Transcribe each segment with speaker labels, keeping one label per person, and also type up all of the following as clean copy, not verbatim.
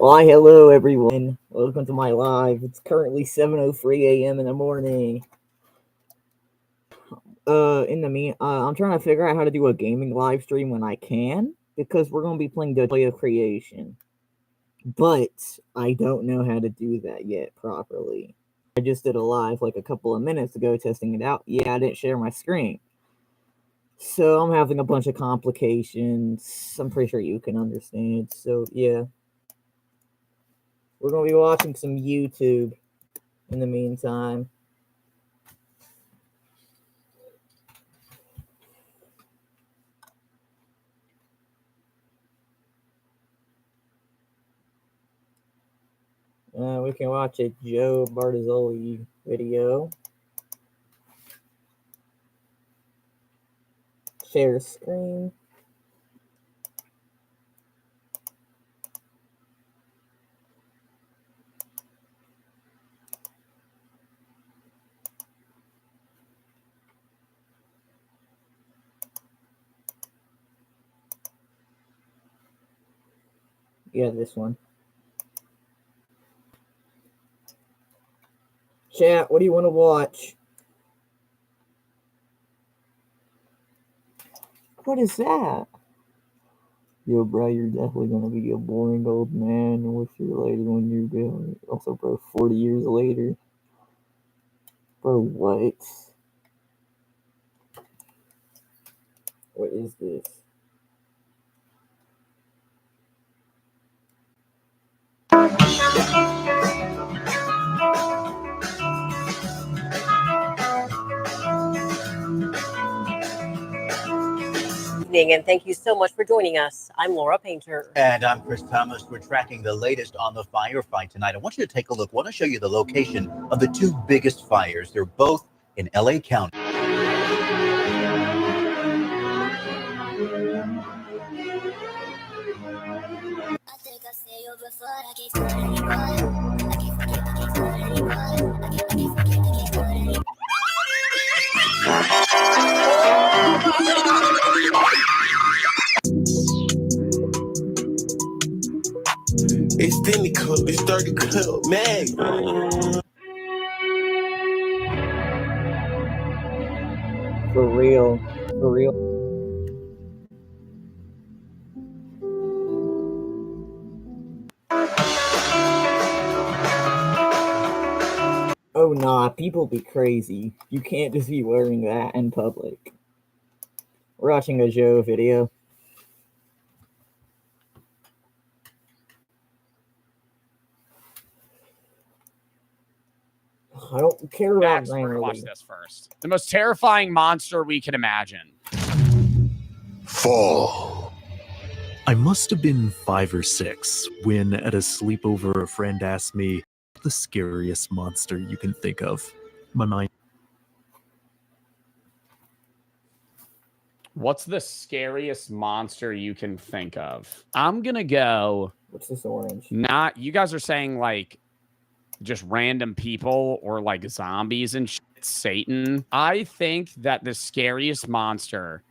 Speaker 1: Why, hello everyone. Welcome to my live. It's currently 7:03 a.m. in the morning. I'm trying to figure out how to do a gaming live stream when I can, because we're going to be playing Joy of Creation. But I don't know how to do that yet properly. I just did a live like a couple of minutes ago testing it out. Yeah, I didn't share my screen. So I'm having a bunch of complications. I'm pretty sure you can understand. So yeah. We're going to be watching some YouTube in the meantime. We can watch a Joe Bartolozzi video. Share screen. Yeah, this one. Chat, what do you want to watch? What is that? Yo, bro, you're definitely gonna be a boring old man with your later when you're doing. Also, bro, 40 years later. Bro, what? What is this?
Speaker 2: Evening, and thank you so much for joining us. I'm Laura Painter.
Speaker 3: And I'm Chris Thomas. We're tracking the latest on the firefight tonight. I want you to take a look. I want to show you the location of the two biggest fires. They're both in LA County.
Speaker 4: It's Denny Cup, it's 30 Cup, man.
Speaker 1: For real. For real. Oh nah, people be crazy. You can't just be wearing that in public. We're watching a Joe video. I don't care about
Speaker 5: Max, we're gonna watch this first. The most terrifying monster we can imagine.
Speaker 4: Fall.
Speaker 6: I must have been 5 or 6 when, at a sleepover, a friend asked me the scariest monster you can think of. My mind.
Speaker 5: What's the scariest monster you can think of? I'm gonna go.
Speaker 1: What's this orange?
Speaker 5: Not you guys are saying like just random people or like zombies and shit, Satan. I think that the scariest monster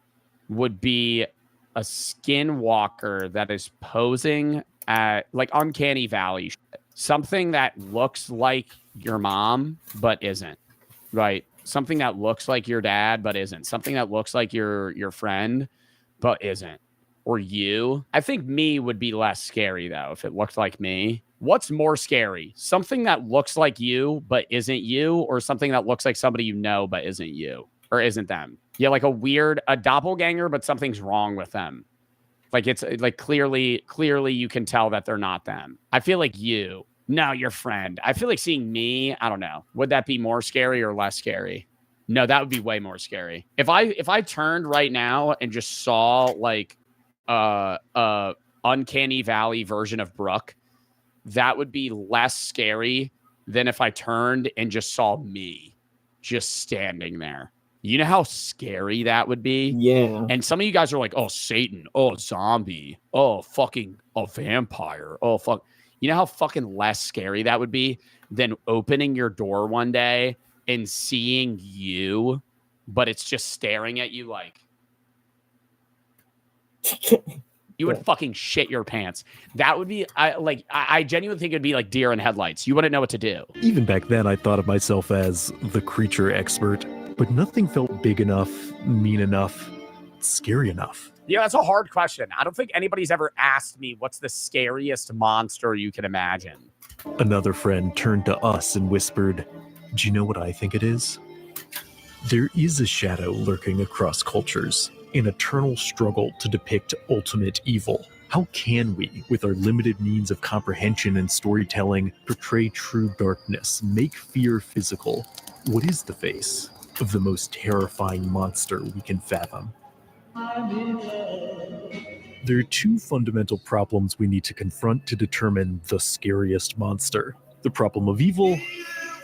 Speaker 5: would be a skinwalker that is posing at like Uncanny Valley shit. Something that looks like your mom but isn't, right? Something that looks like your dad but isn't. Something that looks like your friend but isn't. Or you. I think me would be less scary though if it looked like me. What's more scary? Something that looks like you but isn't you, or something that looks like somebody you know but isn't you or isn't them? Yeah, like a doppelganger, but something's wrong with them. Like it's like clearly you can tell that they're not them. I feel like you. No, your friend. I feel like seeing me, I don't know. Would that be more scary or less scary? No, that would be way more scary. If I turned right now and just saw like Uncanny Valley version of Brooke, that would be less scary than if I turned and just saw me just standing there. You know how scary that would be?
Speaker 1: Yeah.
Speaker 5: And some of you guys are like, oh, Satan, oh, zombie, oh, fucking a vampire, oh, fuck. You know how fucking less scary that would be than opening your door one day and seeing you, but it's just staring at you like. You would fucking shit your pants. That would be, I genuinely think it'd be like deer in headlights. You wouldn't know what to do.
Speaker 6: Even back then, I thought of myself as the creature expert, but nothing felt big enough, mean enough, scary enough.
Speaker 5: Yeah, that's a hard question. I don't think anybody's ever asked me what's the scariest monster you can imagine.
Speaker 6: Another friend turned to us and whispered, "Do you know what I think it is?" There is a shadow lurking across cultures, an eternal struggle to depict ultimate evil. How can we, with our limited means of comprehension and storytelling, portray true darkness, make fear physical? What is the face of the most terrifying monster we can fathom? There are two fundamental problems we need to confront to determine the scariest monster: the problem of evil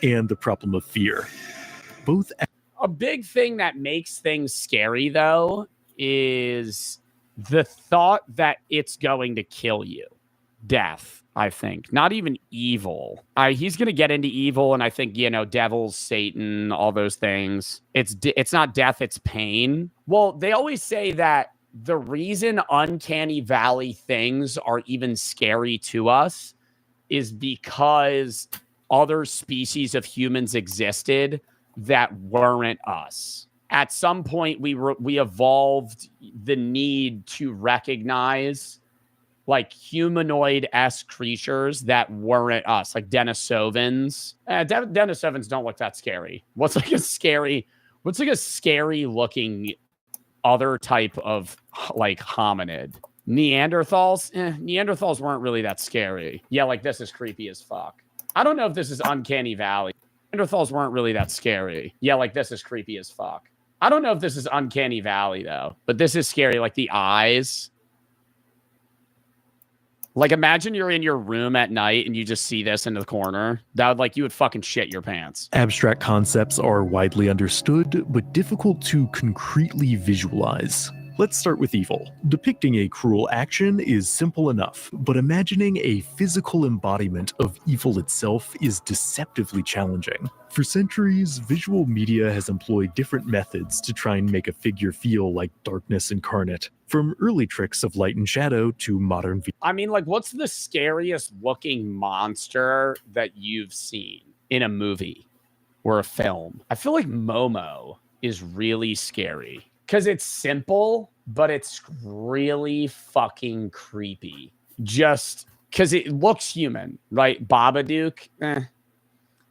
Speaker 6: and the problem of fear. Both.
Speaker 5: A big thing that makes things scary, though, is the thought that it's going to kill you. Death, I think. Not even evil. He's going to get into evil, and I think, devils, Satan, all those things. It's not death, it's pain. Well, they always say that the reason uncanny valley things are even scary to us is because other species of humans existed that weren't us. At some point, we evolved the need to recognize like humanoid-esque creatures that weren't us, like Denisovans. Denisovans don't look that scary. What's like a scary looking other type of like hominid? Neanderthals? Neanderthals weren't really that scary. Yeah, like this is creepy as fuck. I don't know if this is uncanny valley. Neanderthals weren't really that scary. Yeah, like this is creepy as fuck. I don't know if this is uncanny valley though, but this is scary. Like the eyes. Like imagine you're in your room at night and you just see this in the corner. You would fucking shit your pants.
Speaker 6: Abstract concepts are widely understood, but difficult to concretely visualize. Let's start with evil. Depicting a cruel action is simple enough, but imagining a physical embodiment of evil itself is deceptively challenging. For centuries, visual media has employed different methods to try and make a figure feel like darkness incarnate, from early tricks of light and shadow to modern
Speaker 5: I mean, like, what's the scariest looking monster that you've seen in a movie or a film? I feel like Momo is really scary. Because it's simple, but it's really fucking creepy. Just because it looks human, right? Babadook,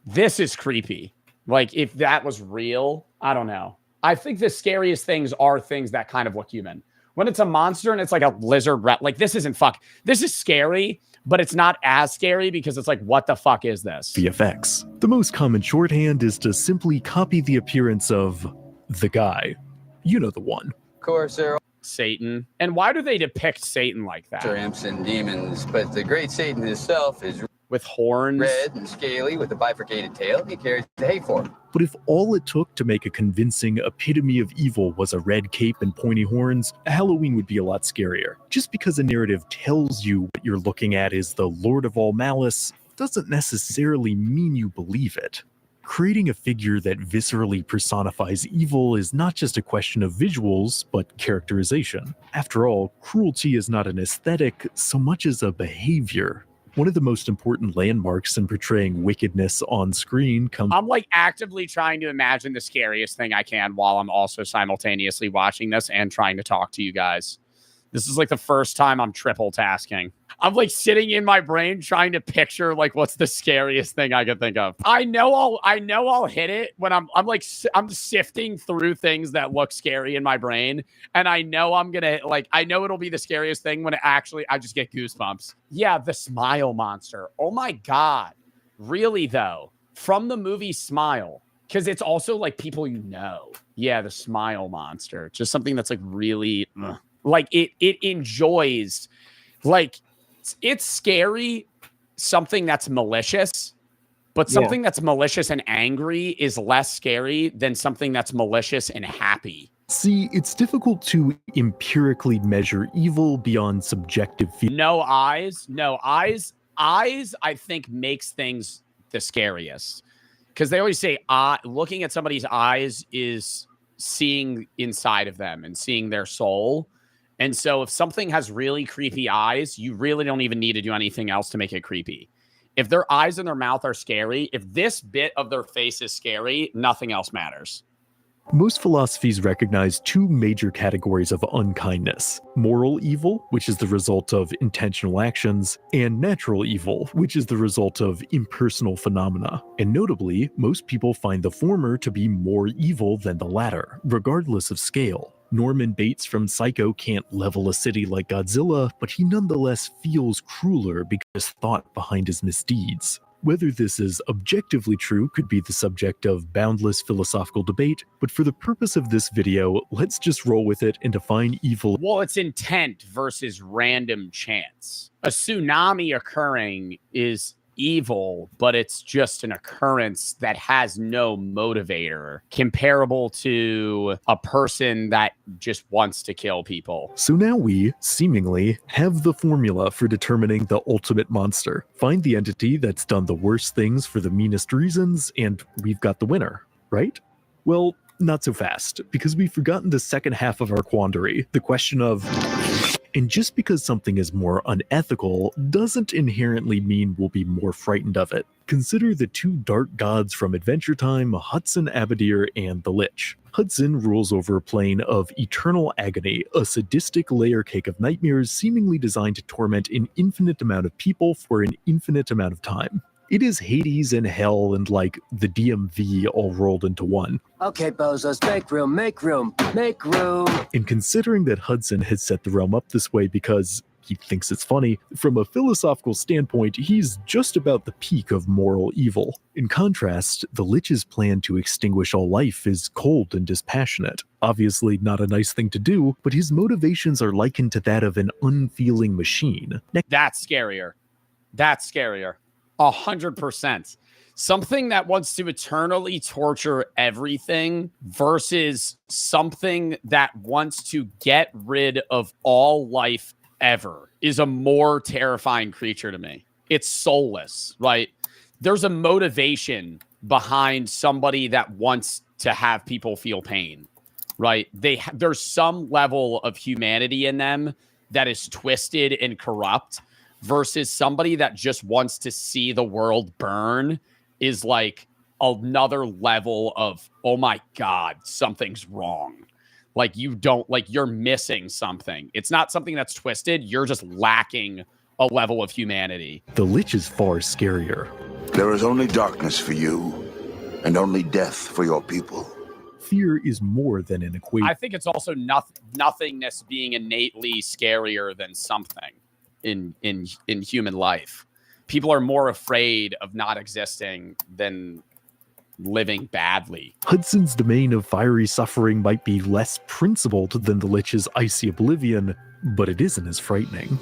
Speaker 5: this is creepy. Like, if that was real, I don't know. I think the scariest things are things that kind of look human. When it's a monster and it's like a lizard rat, like this isn't this is scary, but it's not as scary because it's like, what the fuck is this?
Speaker 6: VFX. The most common shorthand is to simply copy the appearance of the guy. You know the one.
Speaker 7: Of course, there
Speaker 5: Satan. And why do they depict Satan like that?
Speaker 7: are imps and demons, but the great Satan himself is
Speaker 5: With horns?
Speaker 7: red and scaly with a bifurcated tail. He carries the hay fork.
Speaker 6: But if all it took to make a convincing epitome of evil was a red cape and pointy horns, Halloween would be a lot scarier. Just because a narrative tells you what you're looking at is the Lord of all malice doesn't necessarily mean you believe it. Creating a figure that viscerally personifies evil is not just a question of visuals, but characterization. After all, cruelty is not an aesthetic so much as a behavior. One of the most important landmarks in portraying wickedness on screen comes...
Speaker 5: I'm like actively trying to imagine the scariest thing I can while I'm also simultaneously watching this and trying to talk to you guys. This is like the first time I'm triple tasking. I'm like sitting in my brain trying to picture like what's the scariest thing I could think of. I know I'll hit it when I'm sifting through things that look scary in my brain, and I know I know it'll be the scariest thing when I just get goosebumps. Yeah, the Smile Monster. Oh my god. Really though. From the movie Smile. Because it's also like people you know. Yeah, the Smile Monster. Just something that's like really like it enjoys, like it's scary, something that's malicious, but something that's malicious and angry is less scary than something that's malicious and happy.
Speaker 6: See, it's difficult to empirically measure evil beyond subjective feelings.
Speaker 5: No eyes, I think makes things the scariest. Because they always say looking at somebody's eyes is seeing inside of them and seeing their soul. And so if something has really creepy eyes, you really don't even need to do anything else to make it creepy. If their eyes and their mouth are scary, if this bit of their face is scary, nothing else matters.
Speaker 6: Most philosophies recognize two major categories of unkindness: moral evil, which is the result of intentional actions, and natural evil, which is the result of impersonal phenomena. And notably, most people find the former to be more evil than the latter, regardless of scale. Norman Bates from Psycho can't level a city like Godzilla, but he nonetheless feels crueler because of thought behind his misdeeds. Whether this is objectively true could be the subject of boundless philosophical debate, but for the purpose of this video, let's just roll with it and define evil.
Speaker 5: Well, it's intent versus random chance. A tsunami occurring is evil, but it's just an occurrence that has no motivator, comparable to a person that just wants to kill people.
Speaker 6: So now we, seemingly, have the formula for determining the ultimate monster. Find the entity that's done the worst things for the meanest reasons, and we've got the winner, right? Well, not so fast, because we've forgotten the second half of our quandary, the question of... And just because something is more unethical doesn't inherently mean we'll be more frightened of it. Consider the two dark gods from Adventure Time, Hudson Abadir and the Lich. Hudson rules over a plane of eternal agony, a sadistic layer cake of nightmares seemingly designed to torment an infinite amount of people for an infinite amount of time. It is Hades and Hell and like the DMV all rolled into one.
Speaker 8: Okay, bozos, make room, make room, make room.
Speaker 6: And considering that Hudson has set the realm up this way because he thinks it's funny, from a philosophical standpoint, he's just about the peak of moral evil. In contrast, the Lich's plan to extinguish all life is cold and dispassionate. Obviously not a nice thing to do, but his motivations are likened to that of an unfeeling machine.
Speaker 5: That's scarier. That's scarier. 100%. Something that wants to eternally torture everything versus something that wants to get rid of all life ever is a more terrifying creature to me. It's soulless, right? There's a motivation behind somebody that wants to have people feel pain, right? There's some level of humanity in them that is twisted and corrupt, versus somebody that just wants to see the world burn is like another level of, oh my God, something's wrong. Like you're missing something. It's not something that's twisted. You're just lacking a level of humanity.
Speaker 6: The Lich is far scarier.
Speaker 9: There is only darkness for you, and only death for your people.
Speaker 6: Fear is more than an equation.
Speaker 5: I think it's also nothingness being innately scarier than something. In human life, people are more afraid of not existing than living badly.
Speaker 6: Hudson's domain of fiery suffering might be less principled than the Lich's icy oblivion, but it isn't as frightening.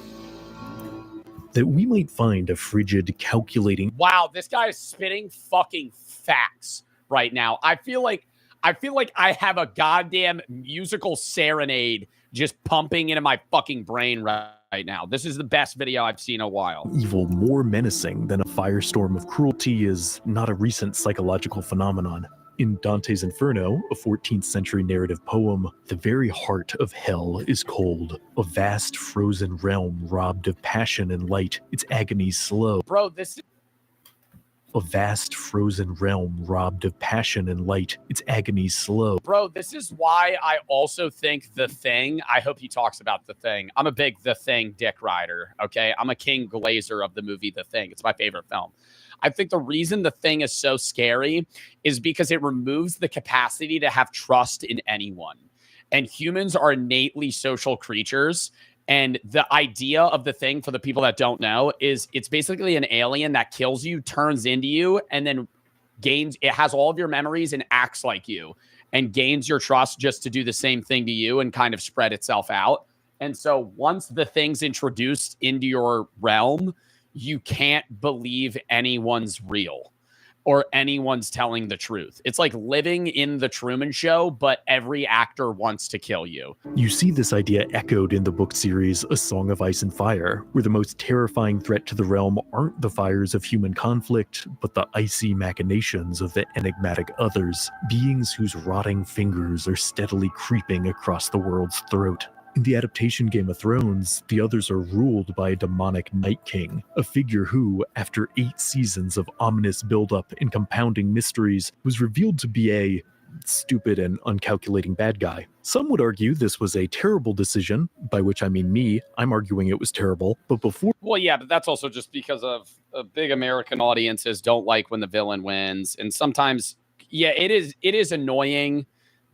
Speaker 6: That we might find a frigid, calculating...
Speaker 5: Wow, this guy is spitting fucking facts right now. I feel like I have a goddamn musical serenade just pumping into my fucking brain right now. This is the best video I've seen in a while.
Speaker 6: Evil more menacing than a firestorm of cruelty is not a recent psychological phenomenon. In Dante's Inferno, a 14th century narrative poem, the very heart of hell is cold, a vast frozen realm robbed of passion and light, its agony slow.
Speaker 5: Bro, this is...
Speaker 6: A vast frozen realm robbed of passion and light, its agony slow.
Speaker 5: Bro, this is why I also think The Thing, I hope he talks about The Thing. I'm a big The Thing dick rider, okay? I'm a King Glazer of the movie The Thing. It's my favorite film. I think the reason The Thing is so scary is because it removes the capacity to have trust in anyone. And humans are innately social creatures. And the idea of The Thing, for the people that don't know, is it's basically an alien that kills you, turns into you, and then it has all of your memories and acts like you and gains your trust just to do the same thing to you and kind of spread itself out. And so once The Thing's introduced into your realm, you can't believe anyone's real or anyone's telling the truth. It's like living in the Truman Show, but every actor wants to kill you.
Speaker 6: You see this idea echoed in the book series A Song of Ice and Fire, where the most terrifying threat to the realm aren't the fires of human conflict, but the icy machinations of the enigmatic others, beings whose rotting fingers are steadily creeping across the world's throat. In the adaptation Game of Thrones, the others are ruled by a demonic Night King, a figure who, after 8 seasons of ominous buildup and compounding mysteries, was revealed to be a stupid and uncalculating bad guy. Some would argue this was a terrible decision, by which I mean me. I'm arguing it was terrible, but before...
Speaker 5: Well, yeah, but that's also just because of big American audiences don't like when the villain wins. And sometimes, yeah, it is annoying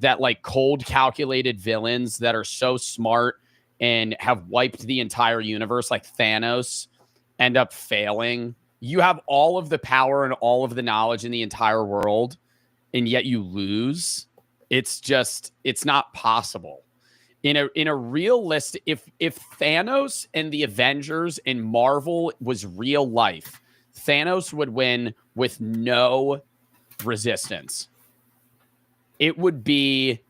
Speaker 5: that like cold calculated villains that are so smart and have wiped the entire universe like Thanos end up failing. You have all of the power and all of the knowledge in the entire world, and yet you lose. It's not possible. In a realistic, if Thanos and the Avengers and Marvel was real life, Thanos would win with no resistance. It would be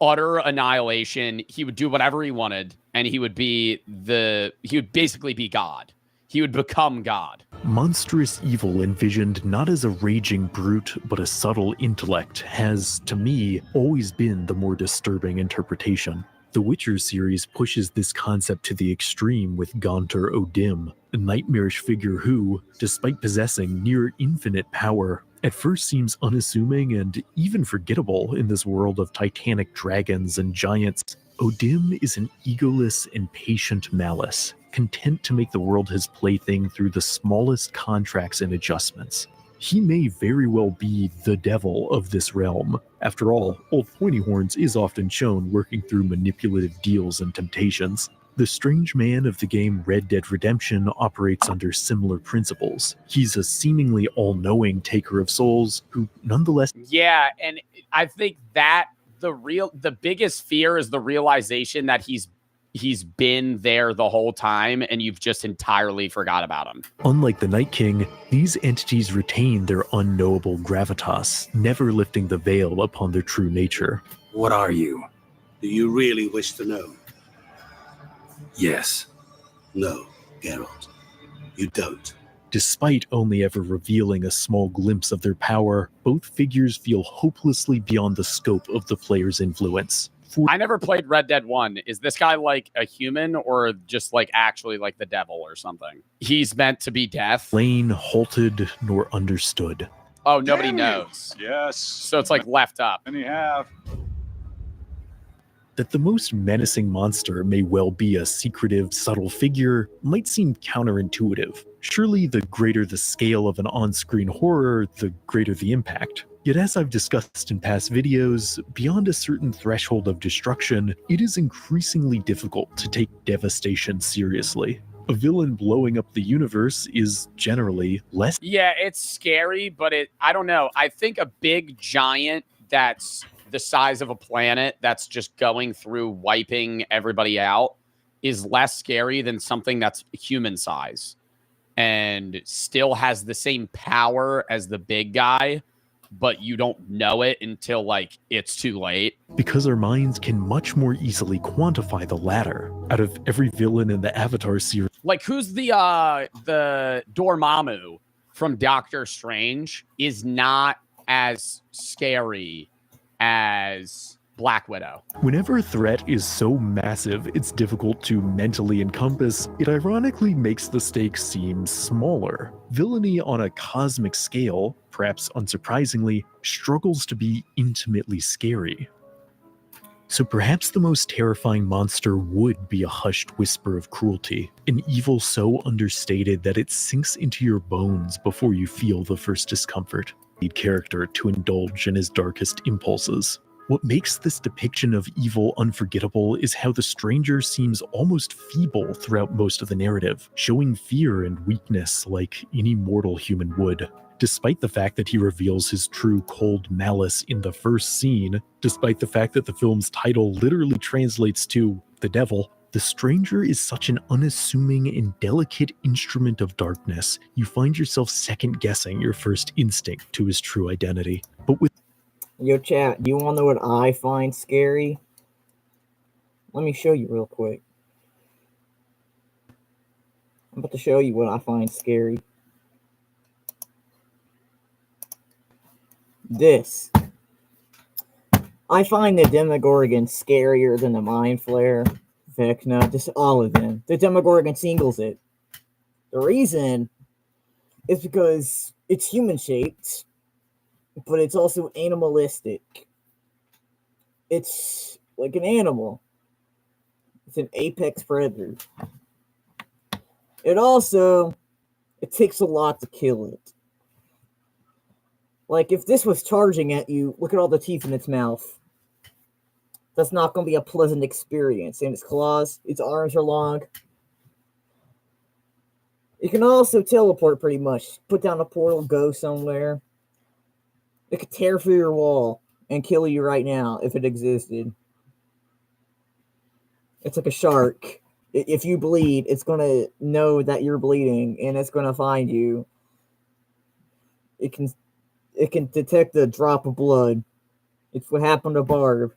Speaker 5: utter annihilation. He would do whatever he wanted, and he would basically be God. He would become God.
Speaker 6: Monstrous evil envisioned not as a raging brute, but a subtle intellect has, to me, always been the more disturbing interpretation. The Witcher series pushes this concept to the extreme with Gaunter O'Dim, a nightmarish figure who, despite possessing near infinite power, at first seems unassuming and even forgettable in this world of titanic dragons and giants. O'Dim is an egoless and patient malice, content to make the world his plaything through the smallest contracts and adjustments. He may very well be the devil of this realm. After all, Old Pointyhorns is often shown working through manipulative deals and temptations. The strange man of the game Red Dead Redemption operates under similar principles. He's a seemingly all-knowing taker of souls who nonetheless...
Speaker 5: Yeah, and I think that the biggest fear is the realization that he's been there the whole time and you've just entirely forgot about him.
Speaker 6: Unlike the Night King, these entities retain their unknowable gravitas, never lifting the veil upon their true nature.
Speaker 10: What are you? Do you really wish to know? Yes. No, Geralt. You don't.
Speaker 6: Despite only ever revealing a small glimpse of their power, both figures feel hopelessly beyond the scope of the player's influence.
Speaker 5: I never played Red Dead 1. Is this guy like a human or just like actually like the devil or something? He's meant to be deaf.
Speaker 6: Plain, halted, nor understood.
Speaker 5: Oh, nobody knows.
Speaker 11: Yes.
Speaker 5: So it's like left up.
Speaker 11: And you have.
Speaker 6: That the most menacing monster may well be a secretive, subtle figure might seem counterintuitive. Surely the greater the scale of an on-screen horror, the greater the impact. Yet as I've discussed in past videos, beyond a certain threshold of destruction, it is increasingly difficult to take devastation seriously. A villain blowing up the universe is generally less...
Speaker 5: Yeah, it's scary, but I don't know. I think a big giant that's the size of a planet that's just going through wiping everybody out is less scary than something that's human size and still has the same power as the big guy, but you don't know it until like it's too late.
Speaker 6: Because our minds can much more easily quantify the latter. Out of every villain in the Avatar series,
Speaker 5: like who's the Dormammu from Doctor Strange is not as scary as Black Widow.
Speaker 6: Whenever a threat is so massive it's difficult to mentally encompass, it ironically makes the stakes seem smaller. Villainy on a cosmic scale, perhaps unsurprisingly, struggles to be intimately scary. So perhaps the most terrifying monster would be a hushed whisper of cruelty, an evil so understated that it sinks into your bones before you feel the first discomfort. Lead character to indulge in his darkest impulses. What makes this depiction of evil unforgettable is how the stranger seems almost feeble throughout most of the narrative, showing fear and weakness like any mortal human would. Despite the fact that he reveals his true cold malice in the first scene, despite the fact that the film's title literally translates to the devil, the stranger is such an unassuming and delicate instrument of darkness, you find yourself second-guessing your first instinct to his true identity. But with
Speaker 1: Yo, chat, do you want to know what I find scary? Let me show you real quick. I'm about to show you what I find scary. This. I find the Demogorgon scarier than the Mind Flare, Vecna, just all of them. The Demogorgon singles it. The reason is because it's human-shaped, but it's also animalistic. It's like an animal. It's an apex predator. It takes a lot to kill it. Like, if this was charging at you, look at all the teeth in its mouth. That's not going to be a pleasant experience. And its claws, its arms are long. It can also teleport pretty much. Put down a portal, go somewhere. It could tear through your wall and kill you right now if it existed. It's like a shark. If you bleed, it's going to know that you're bleeding and it's going to find you. It can detect a drop of blood. It's what happened to Barb.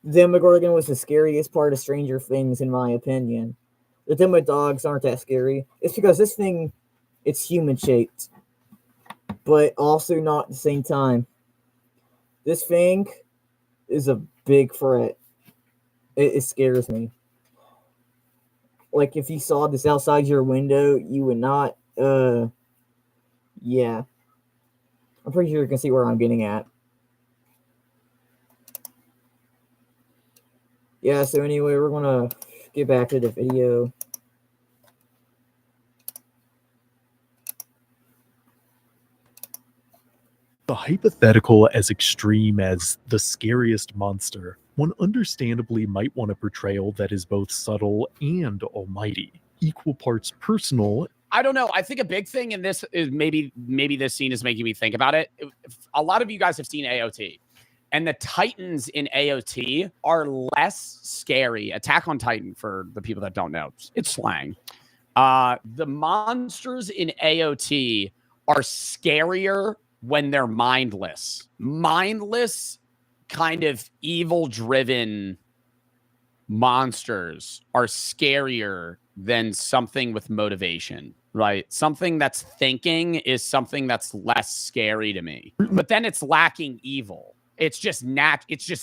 Speaker 1: Demogorgon was the scariest part of Stranger Things, in my opinion. The Demodogs aren't that scary. It's because this thing, it's human-shaped, but also not at the same time. This thing is a big threat. It scares me. Like, if you saw this outside your window, you would not, yeah. I'm pretty sure you can see where I'm getting at. Yeah, so anyway, we're gonna get back to the video.
Speaker 6: The hypothetical as extreme as the scariest monster, one understandably might want a portrayal that is both subtle and almighty, equal parts personal.
Speaker 5: I don't know. I think a big thing in this is maybe this scene is making me think about it. A lot of you guys have seen AOT. And the Titans in AOT are less scary. Attack on Titan, for the people that don't know, it's slang. The monsters in AOT are scarier when they're mindless. Mindless, kind of evil-driven monsters are scarier than something with motivation, right? Something that's thinking is something that's less scary to me. But then it's lacking evil. It's just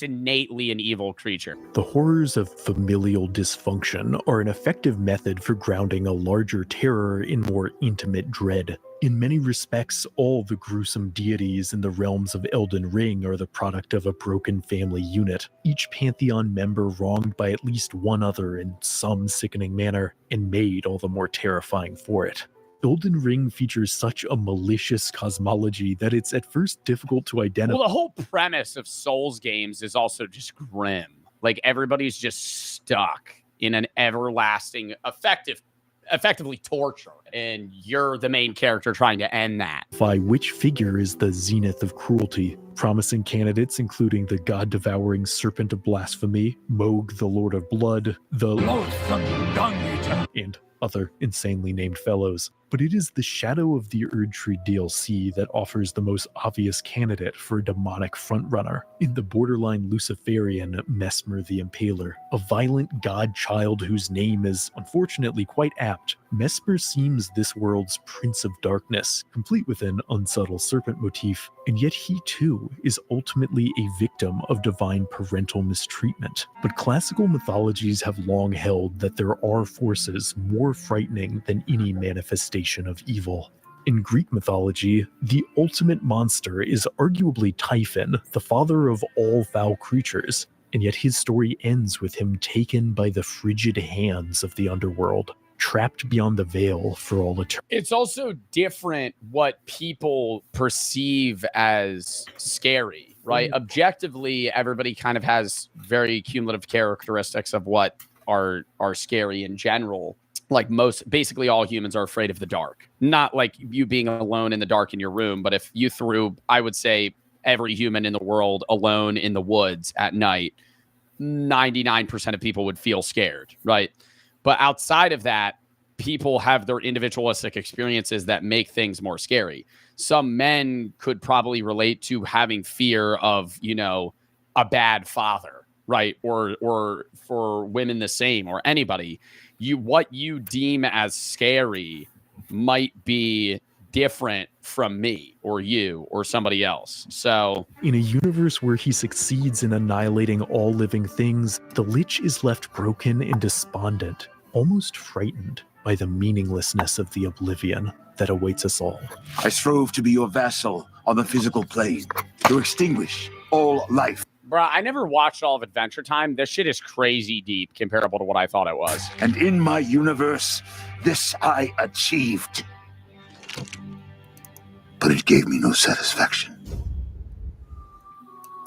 Speaker 5: innately an evil creature.
Speaker 6: The horrors of familial dysfunction are an effective method for grounding a larger terror in more intimate dread. In many respects, all the gruesome deities in the realms of Elden Ring are the product of a broken family unit, each pantheon member wronged by at least one other in some sickening manner, and made all the more terrifying for it. Elden Ring features such a malicious cosmology that it's at first difficult to identify.
Speaker 5: Well, the whole premise of Souls games is also just grim. Like, everybody's just stuck in an everlasting, effectively torture, and you're the main character trying to end that.
Speaker 6: Which figure is the zenith of cruelty? Promising candidates including the god-devouring serpent of blasphemy, Moog the Lord of Blood, the loathsome dung-eater, and other insanely named fellows. But it is the Shadow of the Erdtree DLC that offers the most obvious candidate for a demonic frontrunner in the borderline Luciferian Mesmer the Impaler, a violent god-child whose name is unfortunately quite apt. Mesmer seems this world's Prince of Darkness, complete with an unsubtle serpent motif, and yet he too is ultimately a victim of divine parental mistreatment. But classical mythologies have long held that there are forces more frightening than any manifestation of evil. In Greek mythology, the ultimate monster is arguably Typhon, the father of all foul creatures, and yet his story ends with him taken by the frigid hands of the underworld, trapped beyond the veil for all eternity.
Speaker 5: It's also different what people perceive as scary, right? Objectively, everybody kind of has very cumulative characteristics of what are scary in general. Like basically all humans are afraid of the dark. Not like you being alone in the dark in your room, but if you threw, I would say, every human in the world alone in the woods at night, 99% of people would feel scared, right? But outside of that, people have their individualistic experiences that make things more scary. Some men could probably relate to having fear of, a bad father, right? Or for women the same, or anybody. What you deem as scary might be different from me or you or somebody else. So
Speaker 6: in a universe where he succeeds in annihilating all living things, the Lich is left broken and despondent, almost frightened by the meaninglessness of the oblivion that awaits us all.
Speaker 9: I strove to be your vassal on the physical plane, to extinguish all life.
Speaker 5: Bruh, I never watched all of Adventure Time. This shit is crazy deep comparable to what I thought it was.
Speaker 9: And in my universe, this I achieved. But it gave me no satisfaction.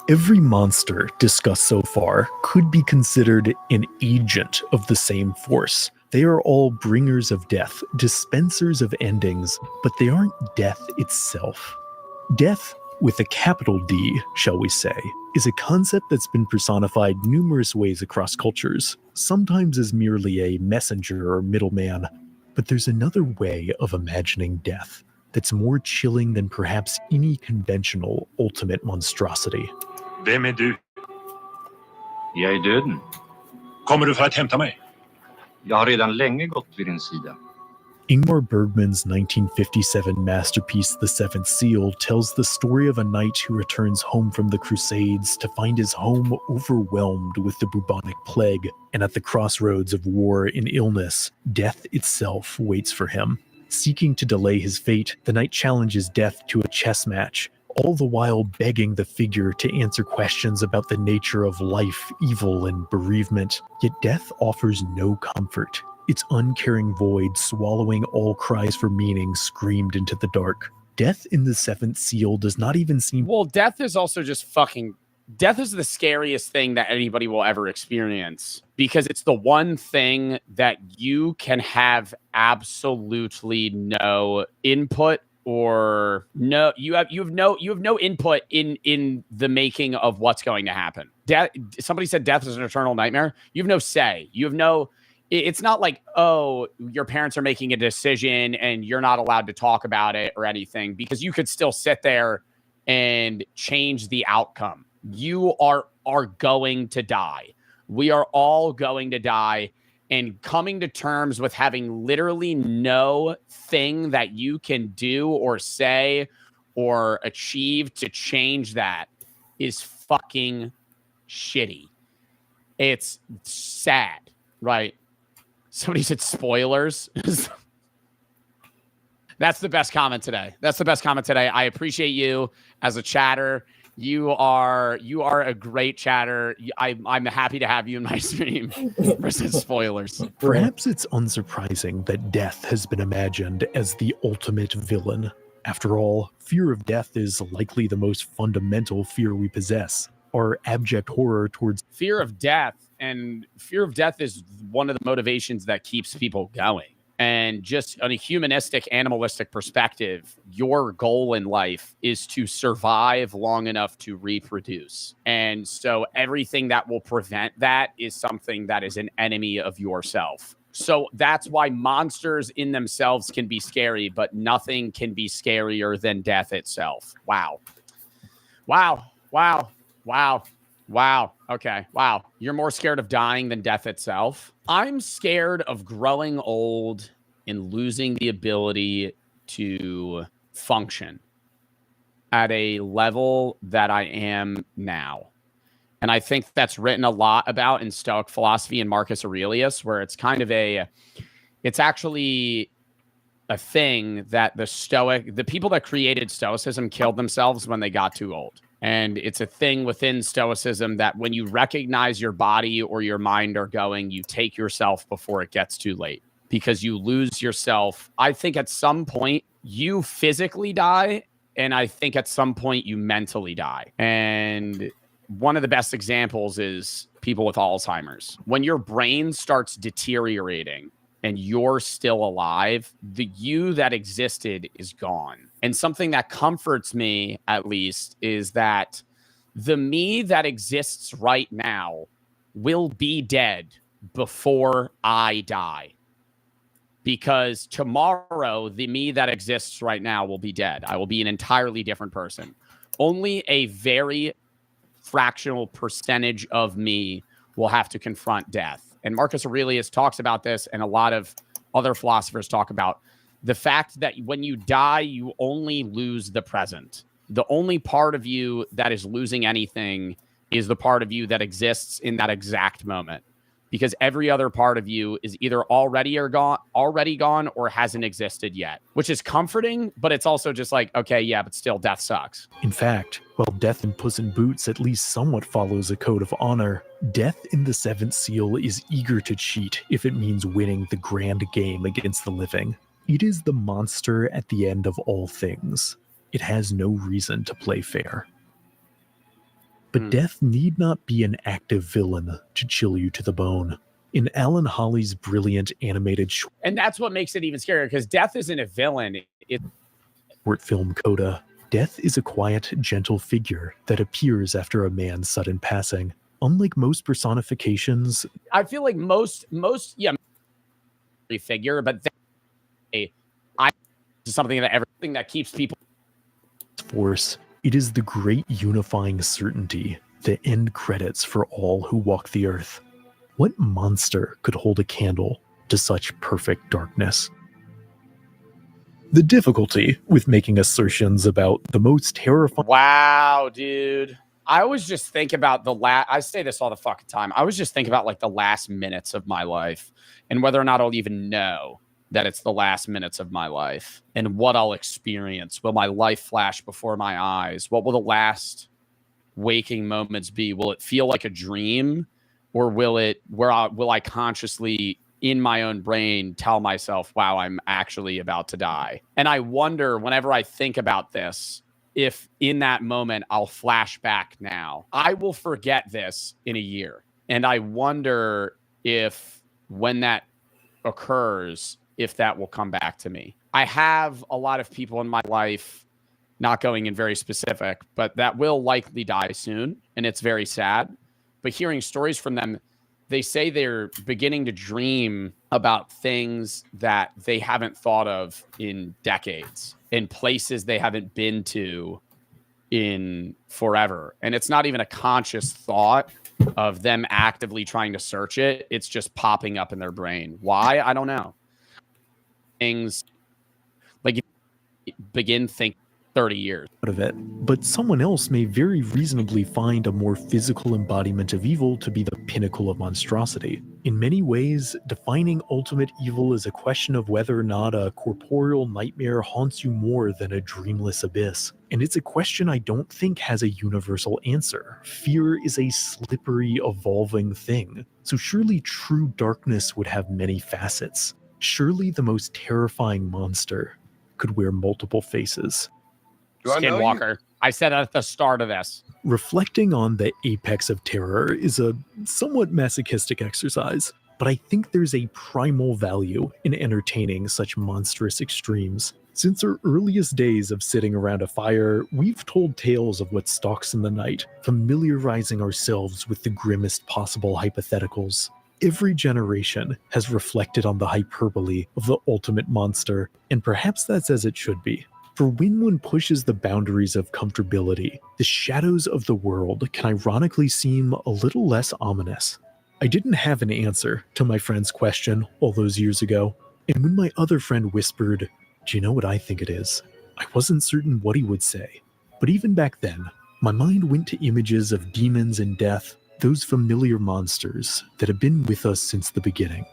Speaker 6: Every monster discussed so far could be considered an agent of the same force. They are all bringers of death, dispensers of endings, but they aren't death itself. Death, with a capital D, shall we say, is a concept that's been personified numerous ways across cultures, sometimes as merely a messenger or middleman. But there's another way of imagining death that's more chilling than perhaps any conventional ultimate monstrosity.
Speaker 11: Vem är du? Jag är döden. Kommer du för att hämta mig? Jag har redan länge gått vid din sida.
Speaker 6: Ingmar Bergman's 1957 masterpiece The Seventh Seal tells the story of a knight who returns home from the Crusades to find his home overwhelmed with the bubonic plague, and at the crossroads of war and illness, death itself waits for him. Seeking to delay his fate, the knight challenges death to a chess match, all the while begging the figure to answer questions about the nature of life, evil, and bereavement. Yet death offers no comfort, its uncaring void swallowing all cries for meaning screamed into the dark. Death in the Seventh Seal does not even seem...
Speaker 5: Well, death is also just fucking... Death is the scariest thing that anybody will ever experience, because it's the one thing that you can have absolutely no input or no, you have no input in the making of what's going to happen. Death, somebody said death is an eternal nightmare. You have no say. You have no, it's not like, oh, your parents are making a decision and you're not allowed to talk about it or anything, because you could still sit there and change the outcome. You are going to die. We are all going to die, and coming to terms with having literally no thing that you can do or say or achieve to change that is fucking shitty. It's sad, right? Somebody said spoilers. That's the best comment today. That's the best comment today. I appreciate you as a chatter. You are a great chatter. I'm happy to have you in my stream. Versus spoilers.
Speaker 6: Perhaps it's unsurprising that death has been imagined as the ultimate villain. After all, fear of death is likely the most fundamental fear we possess. Our abject horror towards
Speaker 5: fear of death, and fear of death is one of the motivations that keeps people going. And just on a humanistic, animalistic perspective, your goal in life is to survive long enough to reproduce. And so everything that will prevent that is something that is an enemy of yourself. So that's why monsters in themselves can be scary, but nothing can be scarier than death itself. Wow. Wow. Wow. Wow. Wow. Okay. Wow. You're more scared of dying than death itself. I'm scared of growing old and losing the ability to function at a level that I am now. And I think that's written a lot about in Stoic philosophy and Marcus Aurelius, where it's kind of it's actually a thing that the people that created Stoicism killed themselves when they got too old. And it's a thing within Stoicism that when you recognize your body or your mind are going, you take yourself before it gets too late, because you lose yourself. I think at some point you physically die, and I think at some point you mentally die. And one of the best examples is people with Alzheimer's. When your brain starts deteriorating and you're still alive, the you that existed is gone. And something that comforts me, at least, is that the me that exists right now will be dead before I die. Because tomorrow, the me that exists right now will be dead. I will be an entirely different person. Only a very fractional percentage of me will have to confront death. And Marcus Aurelius talks about this, and a lot of other philosophers talk about The fact that when you die, you only lose the present. The only part of you that is losing anything is the part of you that exists in that exact moment. Because every other part of you is either already gone or hasn't existed yet, which is comforting, but it's also just like, okay, yeah, but still death sucks.
Speaker 6: In fact, while death in Puss in Boots at least somewhat follows a code of honor, death in the Seventh Seal is eager to cheat if it means winning the grand game against the living. It is the monster at the end of all things. It has no reason to play fair. But death need not be an active villain to chill you to the bone. In Alan Hawley's brilliant animated
Speaker 5: And that's what makes it even scarier, because death isn't a villain.
Speaker 6: short film Coda, death is a quiet, gentle figure that appears after a man's sudden passing. Unlike most personifications,
Speaker 5: I feel like most figure, but something that keeps people
Speaker 6: force. It is the great unifying certainty, the end credits for all who walk the earth. What monster could hold a candle to such perfect darkness? The difficulty with making assertions about the most terrifying...
Speaker 5: Wow, dude. I always just think about I say this all the fucking time. I always just think about like the last minutes of my life and whether or not I'll even know that it's the last minutes of my life and what I'll experience. Will my life flash before my eyes? What will the last waking moments be? Will it feel like a dream, or will I consciously in my own brain tell myself, wow, I'm actually about to die? And I wonder, whenever I think about this, if in that moment I'll flash back now. I will forget this in a year. And I wonder if when that occurs, if that will come back to me. I have a lot of people in my life, not going in very specific, but that will likely die soon, and it's very sad. But hearing stories from them, they say they're beginning to dream about things that they haven't thought of in decades, in places they haven't been to in forever. And it's not even a conscious thought of them actively trying to search it. It's just popping up in their brain. Why? I don't know. Things like you begin thinking 30 years
Speaker 6: of it, but someone else may very reasonably find a more physical embodiment of evil to be the pinnacle of monstrosity. In many ways, defining ultimate evil is a question of whether or not a corporeal nightmare haunts you more than a dreamless abyss. And it's a question I don't think has a universal answer. Fear is a slippery, evolving thing. So surely true darkness would have many facets. Surely the most terrifying monster could wear multiple faces.
Speaker 5: Skinwalker. I said at the start of this.
Speaker 6: Reflecting on the apex of terror is a somewhat masochistic exercise, but I think there's a primal value in entertaining such monstrous extremes. Since our earliest days of sitting around a fire, we've told tales of what stalks in the night, familiarizing ourselves with the grimmest possible hypotheticals. Every generation has reflected on the hyperbole of the ultimate monster, and perhaps that's as it should be. For when one pushes the boundaries of comfortability, the shadows of the world can ironically seem a little less ominous. I didn't have an answer to my friend's question all those years ago, and when my other friend whispered, "Do you know what I think it is?" I wasn't certain what he would say. But even back then, my mind went to images of demons and death, those familiar monsters that have been with us since the beginning.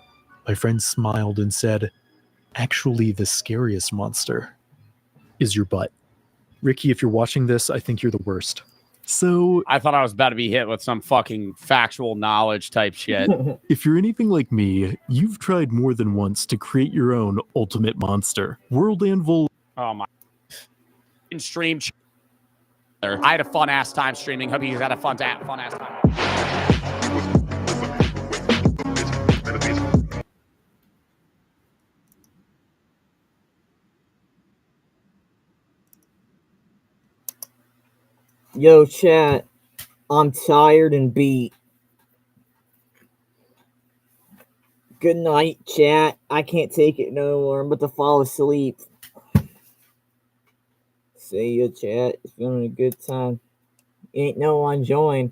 Speaker 6: My friend smiled and said, "Actually, the scariest monster is your butt." Ricky, if you're watching this, I think you're the worst. So
Speaker 5: I thought I was about to be hit with some fucking factual knowledge type shit.
Speaker 6: If you're anything like me, you've tried more than once to create your own ultimate monster. World Anvil.
Speaker 5: Oh my. In stream. I had a fun ass time streaming. Hope you guys had a fun ass time.
Speaker 1: Yo, chat, I'm tired and beat. Good night, chat. I can't take it no more. I'm about to fall asleep. See ya, chat. It's been a good time. Ain't no one joined.